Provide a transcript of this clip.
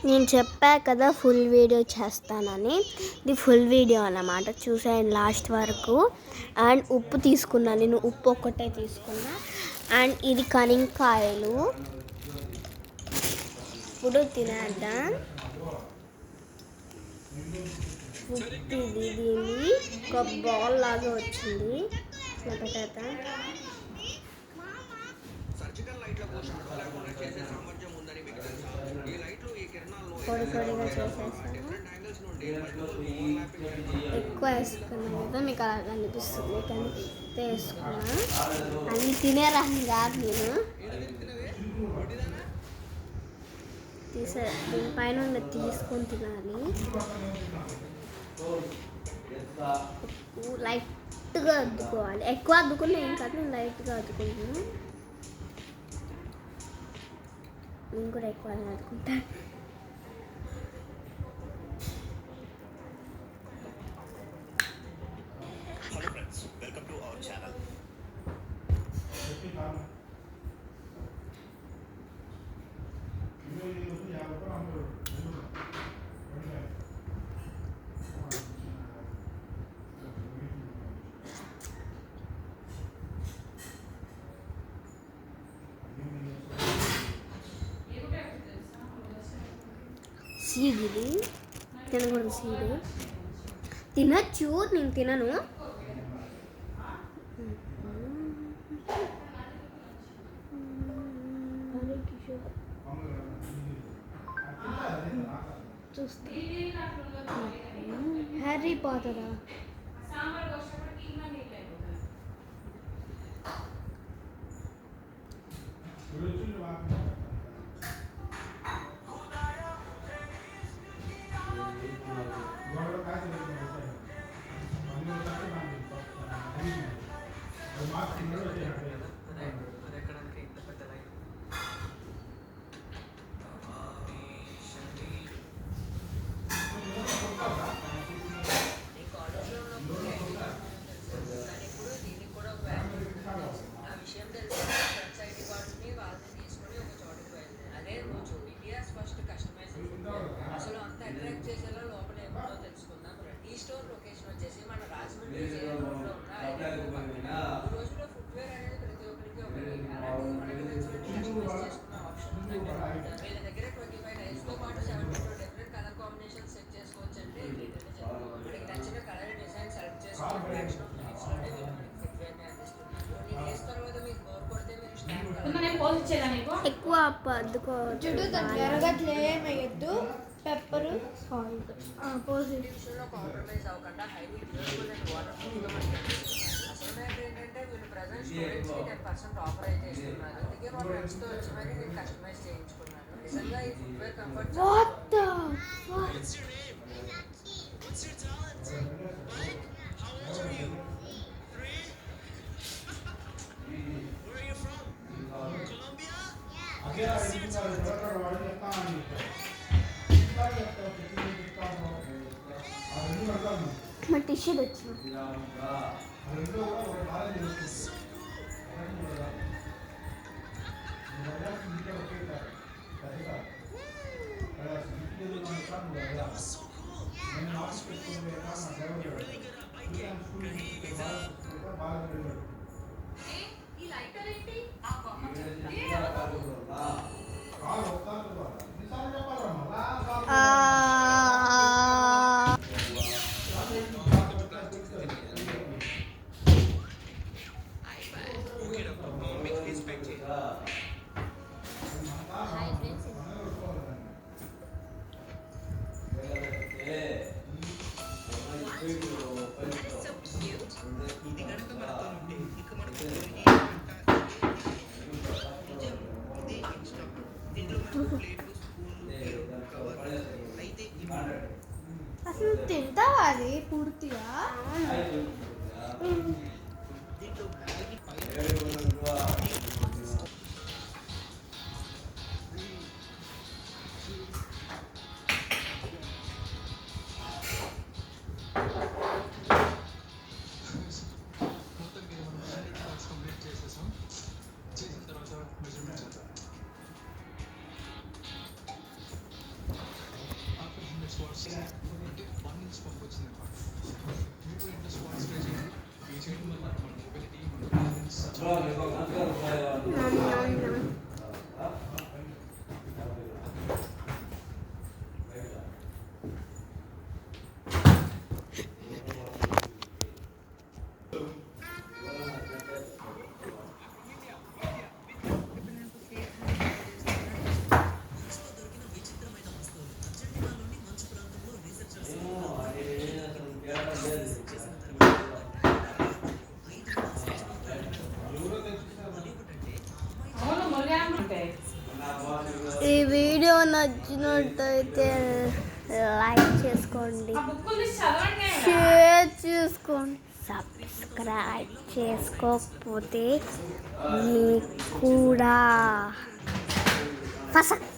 నేను చెప్పా కదా ఫుల్ వీడియో చేస్తానని. ఇది ఫుల్ వీడియో అన్నమాట, చూసాను లాస్ట్ వరకు. అండ్ ఉప్పు తీసుకున్నా, నేను ఉప్పు ఒక్కటే తీసుకున్నా. అండ్ ఇది కనింకాయలు. ఇప్పుడు తినేద్దాం. దీన్ని ఒక బాల్ లాగా వచ్చింది. పొడి పొడిగా చేసేసాను. ఎక్కువ వేసుకున్నాను కదా, మీకు అలా కనిపిస్తుంది కానీ వేసుకున్నా. అన్ని తినేరాని కాదు నేను. దీనిపైన తీసుకొని తినాలి. లైట్గా అద్దుకోవాలి, ఎక్కువ అద్దుకున్నా ఏం కాదు, నేను లైట్గా అద్దుకుంటున్నాను. నేను కూడా ఎక్కువ అద్దుకుంటాను. సీడ్ ఇది తినకూడదు, సీడ్ తినచ్చు, నేను తినను. చూస్తే హ్యారీ పాటరా. ఎక్కువ అద్దుకోవచ్చు. ఎరగట్లే వేయద్దు, పెప్పరు, సాల్ట్ పోసి. What the మా టిష్యూ తెచ్చు. అసలు తింటావా అది పూర్తిగా? నచ్చినట్టయితే లైక్ చేసుకోండి, షేర్ చేసుకోండి, సబ్స్క్రైబ్ చేసుకోకపోతే మీకు కూడా ఫసక్